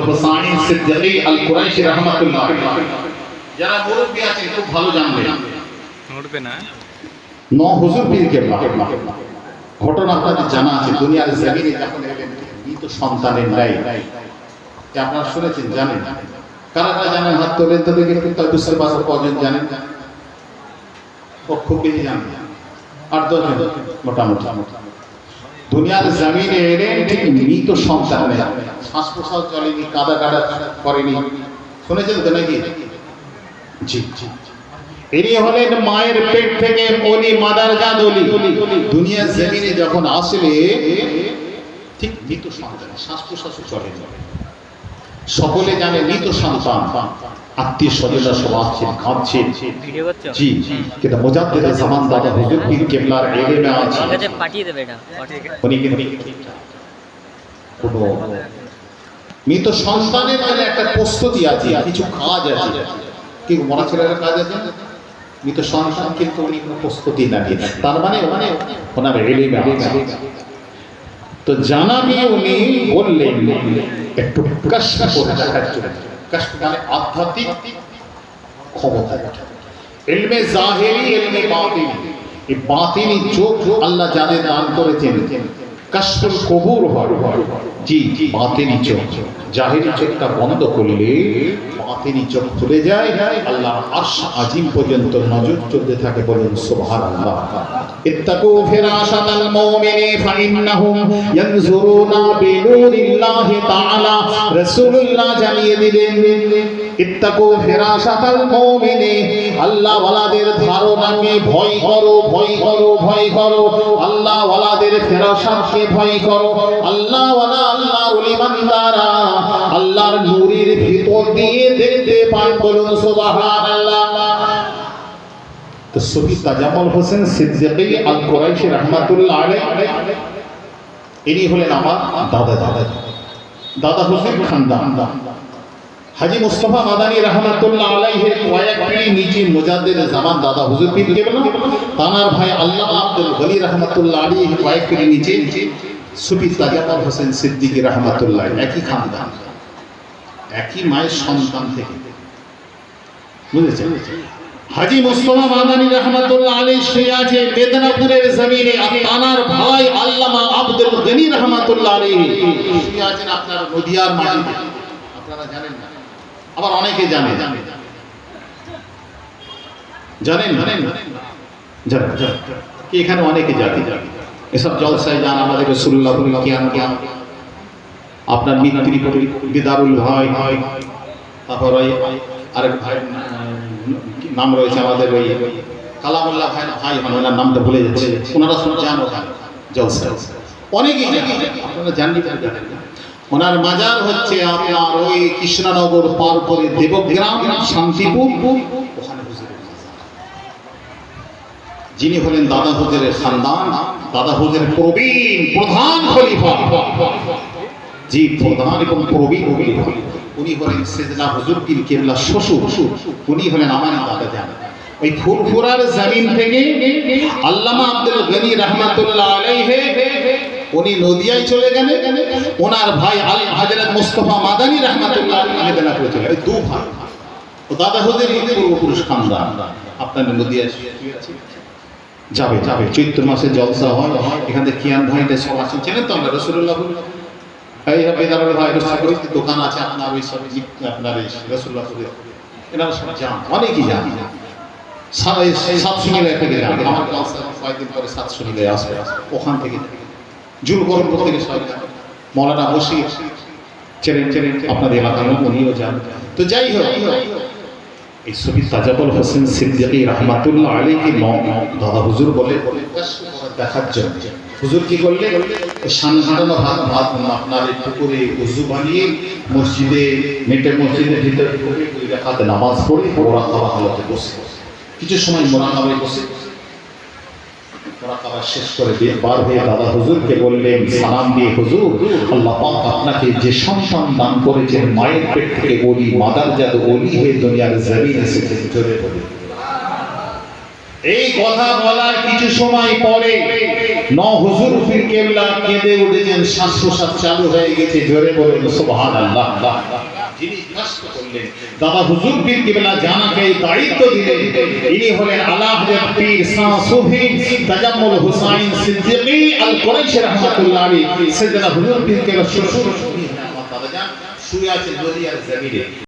হুসাইন সিদ্দিকী আল কুরাইশি রাহমাতুল্লাহ, যারা মুরব্বী আছেন খুব ভালো জানবেন, উঠবে না হুজুর পীর কেবলা ঘটনা আপনাদের জানা আছে। দুনিয়ার জমিনে যখন এলেন মৃত সন্তানের ন্যায়, আপনারা শুনেছেন, জানেন? কারা কারা জানেন? হাত তোলেন তো দেখে, কিন্তু বুঝতে পারবো কজন জানেন। ও খুব বেশি জানেন, 8-10 জন মোটামুটি। দুনিয়ার জমিনে এলেন ঠিক মৃত সন্তান, শ্বাস প্রশ্বাস চলেনি, কাদা কাদা করেনি, শুনেছেন তো নাকি? জি জি। ইনি হলেন মায়ের পেট থেকে ওলি, মাদারজাত ওলি। দুনিয়ার জমিনে যখন আসলে ঠিক মৃত সন্তান, শ্বাস প্রশ্বাস চলে, সকলে জানে মৃত সন্তান, আত্মীয় স্বজনরা সব আসছেন, খাচ্ছেন। জি, কিন্তু মুজাদ্দিদ জামান দাদা হুজুর পীর কেবলার ইলমে আছে, কাছে পাঠিয়ে দেবে এটা, উনি কিন্তু কোনো মৃত সন্তানের জন্য একটা প্রস্তুতি আছে, কিছু কাজ আছে, কি মরা ছেলের কাজ আছে। মৃত সন্তান কিন্তু উনি কোনো প্রস্তুতি না নিয়ে, তার মানে ওনার ইলমে আছে। তো জানাবি উনি বললেন একটু কষ্ট করে দেখার জন্য। কষ্ট মানে আধ্যাত্মিক ক্ষমতা, ইলমে জাহিরি, ইলমে বাতিনি। এই বাতিনি চোখ আল্লাহ যাদের দান করেছেন, কষ্টুল কবুর হয়। জি, বাতিনি চোখ, জাহিরি চোখটা বন্ধ করলে বাতিনি চোখ খুলে যায়, আল্লাহ আরশ আজিম পর্যন্ত নজর চলতে থাকে। বলুন সুবহানাল্লাহ। ইত্তাকু ফিরাশাতাল মুমিনি ফাইন্নাহুম ইয়ানজুরুনা বিনুরিল্লাহি তাআলা। রাসূলুল্লাহ জানিয়ে দিলেন, ইত্তাকু ফিরাশাতাল মুমিনি, আল্লাহ ওয়ালাদের ধারণাকে ভয় করো, ভয় করো, ভয় করো। আল্লাহ ওয়ালাদের ফিরাশাতকে ভয় করো। আল্লাহ ওয়ালা, আল্লাহর ওলি বান্দারা আল্লাহর নূরের ভিতর দিয়ে দেখতে পান। বলুন সুবহানাল্লাহ। তো সুফি তাজাম্মুল হোসেন সিদ্দিকী আল কুরাইশি রাহমাতুল্লাহ আলাইহি, ইনি হলেন আমার দাদা হুজুর খানদান। হাজী মুস্তাফা মাদানী রাহমাতুল্লাহ আলাইহির কয়েক পিঁড়ি নিচে মুজাদ্দিদ জামান দাদা হুজুর পীর কেবলা, তানার ভাই আল্লামা আব্দুল ওলি রাহমাতুল্লাহ আলাইহি কয়েক পিঁড়ি নিচে সুফি তাজাম্মুল হোসেন সিদ্দিকী রাহমাতুল্লাহ, একই খানদান, একই মায়ের সন্তান থেকে, বুঝেছেন? হাজী মুস্তাফা মাদানী রাহমাতুল্লাহ আলাইহি সে আছে মেদিনীপুরের জমিনে, আর তানার ভাই আল্লামা আব্দুল গনি রাহমাতুল্লাহ আলাইহি সে আছেন আপনার নদিয়ার মাটিতে। আপনারা জানেন না, আবার অনেকে জানেন, কি এখানে অনেকে জানে, এসব জলসায় যান, আমাদের রাসূলুল্লাহ কিয়াম আপনার মিত্রি বিদারুল ভাই, তারপর ওই আরেক ভাই নাম রয়েছে আমাদের ওই কালামুল্লাহ ভাই, ওনার নামটা ভুলে যাচ্ছে, ওনারা সব জানো জলসায় অনেকেই আপনারা জাননি। ওনার মাজার হচ্ছে আপনার ওই কৃষ্ণনগর পার করে দেবগ্রাম শান্তিপুর, ওখানে হুজুরের মাজার। যিনি হলেন দাদা হুজুরের খানদান, দাদা হুজুরের প্রবীণ প্রধান খলিফা, জি প্রধান এবং প্রবীণ খলিফা, উনি হলেন সিদ্দিক হুজুর পীর কেবলা শ্বশুর, উনি হলেন আমার দাদা জান। ওই ফুরফুরার জমিন থেকে আল্লামা আব্দুল গনি রাহমাতুল্লাহ আলাইহি উনি নদিয়ায় চলে গেলেন, ওনার ভাই হযরত মুস্তাফা মাদানী রাহমাতুল্লাহ আলাইহি মেদিনীপুরে চলে গেলেন। দু ভাই, ও দাদা হুজুর পূর্বপুরুষ খানদান। আপনার নদিয়ায় যাবে চৈত্র মাসে জলসা হয়, এখান থেকে কিয়ান ভাইটা সব আছেন, চেনেন তো? আমরা রাসূলুল্লাহ এই বেদারুল ভাই দোকান আছে আপনার, ওই সব আপনার রাসূলুল্লাহ এনারা সব জান, অনেকেই জান। সাতশো থেকে যান, আমার কয়েকদিন পরে 700 মিলে আসবে, ওখান থেকে জুলগরমপুর থেকে সব মৌলানা বশির চেনেন আপনাদের এলাকার, উনিও যান। তো যাই হোক, এই সুফি তাজাবুল হোসেন সিদ্দিকী রাহমাতুল্লাহ আলাইহি দাদা হুজুর বলে দেখার জন্য, হুজুর কি করলে সাধারণ ভাত আপনার পুকুরে উজু বানিয়ে মসজিদে মসজিদের ভিতরে হাতে নামাজ পড়ে মোরাকাবা হালতে বসে, কিছু সময় মোরাকাবায় বসে মোরাকাবা শেষ করে দিয়ে বার হয়ে দাদা হুজুরকে বললেন, সালাম দিয়ে, হুজুর আল্লাহ পাক আপনাকে যে সন্তান দান করেছেন, মায়ের পেট থেকে ওলি, মাদারজাত ওলি হয়ে দুনিয়ার জমিনে এসেছেন, জোরে বলে এই কথা বলার কিছু সময় পরে হুজুর পীর কেবলা কেঁদে উঠেছেন, শ্বাস প্রশ্বাস চালু হয়ে গেছে, জোরে বলুন সুবহানাল্লাহ। যিনি কষ্ট করলেন দাদা হুজুর পীর কেবলা জানাকে এই দায়িত্ব দিলেন, ইনি হলেন আলা হযরত পীর শাহ সুফি তাজাম্মুল হুসাইন সিদ্দিকী আল কুরাইশি রাহমাতুল্লাহ আলাইহি। সাইয়েদনা হুজুর পীর কেবলা শ্বশুর আমার দাদাজান শুয়ে আছেন দুনিয়ার জমিনে।